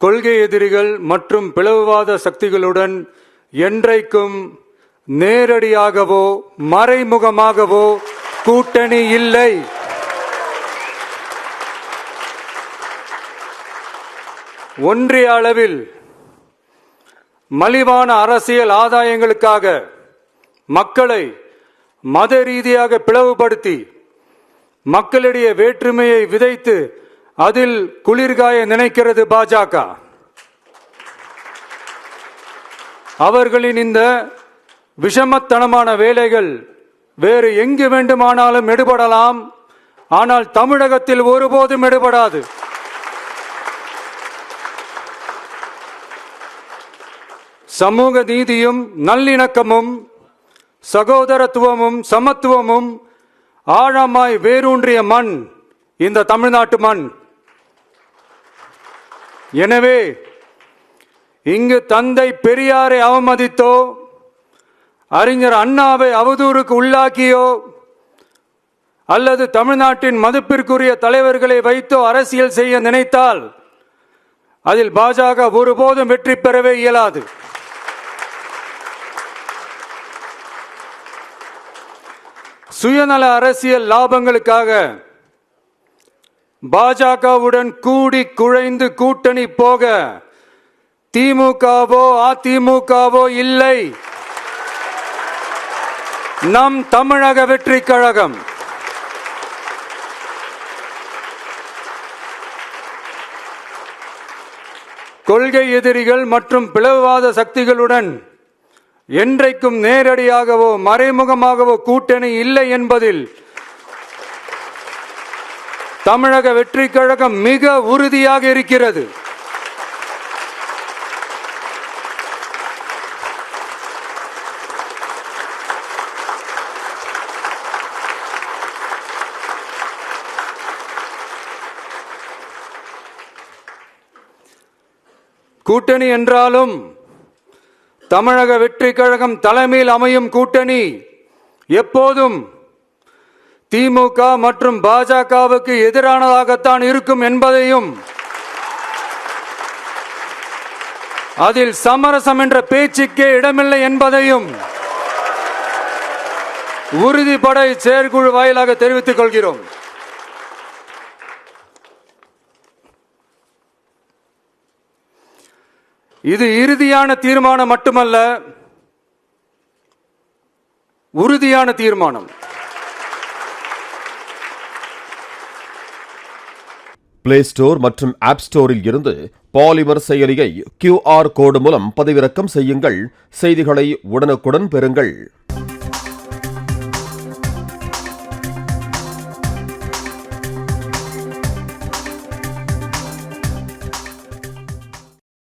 கொள்கை எதிரிகள் மற்றும் பிளவுவாத சக்திகளுடன் என்றைக்கும் நேரடியாகவோ மறைமுகமாகவோ கூட்டணி இல்லை. ஒன்றிய அளவில் மலிவான அரசியல் ஆதாயங்களுக்காக மக்களை மத ரீதியாக பிளவுபடுத்தி மக்களிடையே வேற்றுமையை விதைத்து அதில் குளிர்காய நினைக்கிறது பாஜக. அவர்களின் இந்த விஷமத்தனமான வேலைகள் வேறு எங்கு வேண்டுமானாலும் எடுபடலாம், ஆனால் தமிழகத்தில் ஒருபோதும் எடுபடாது. சமூக நீதியும் நல்லிணக்கமும் சகோதரத்துவமும் சமத்துவமும் ஆழமாய் வேரூன்றிய மண் இந்த தமிழ்நாட்டு மண். எனவே இங்கு தந்தை பெரியாரை அவமதித்தோ அறிஞர் அண்ணாவை அவதூறுக்கு உள்ளாக்கியோ அல்லது தமிழ்நாட்டின் மதிப்பிற்குரிய தலைவர்களை வைத்தோ அரசியல் செய்ய நினைத்தால் அதில் பாஜக ஒருபோதும் வெற்றி பெறவே இயலாது. சுயநல அரசியல் லாபங்களுக்காக பாஜகவுடன் கூடி குழைந்து கூட்டணி போக திமுகவோ அதிமுகவோ இல்லை. நம் தமிழக வெற்றி கழகம் கொள்கை எதிரிகள் மற்றும் பிளவுவாத சக்திகளுடன் என்றைக்கும் நேரடியாகவோ மறைமுகமாகவோ கூட்டணி இல்லை என்பதில் தமிழக வெற்றி கழகம் மிக உறுதியாக இருக்கிறது. கூட்டணி என்றாலும் தமிழக வெற்றி கழகம் தலைமையில் அமையும் கூட்டணி எப்போதும் திமுக மற்றும் பாஜகவுக்கு எதிரானதாகத்தான் இருக்கும் என்பதையும் அதில் சமரசம் என்ற பேச்சுக்கே இடமில்லை என்பதையும் உறுதிபட செயற்குழு வாயிலாக தெரிவித்துக் கொள்கிறோம். இது இறுதியான தீர்மானம் மட்டுமல்ல, உறுதியான தீர்மானம். பிளே ஸ்டோர் மற்றும் ஆப் ஸ்டோரில் இருந்து பாலிமர் செயலியை QR கோடு மூலம் பதிவிறக்கம் செய்யுங்கள். செய்திகளை உடனுக்குடன் பெறுங்கள்.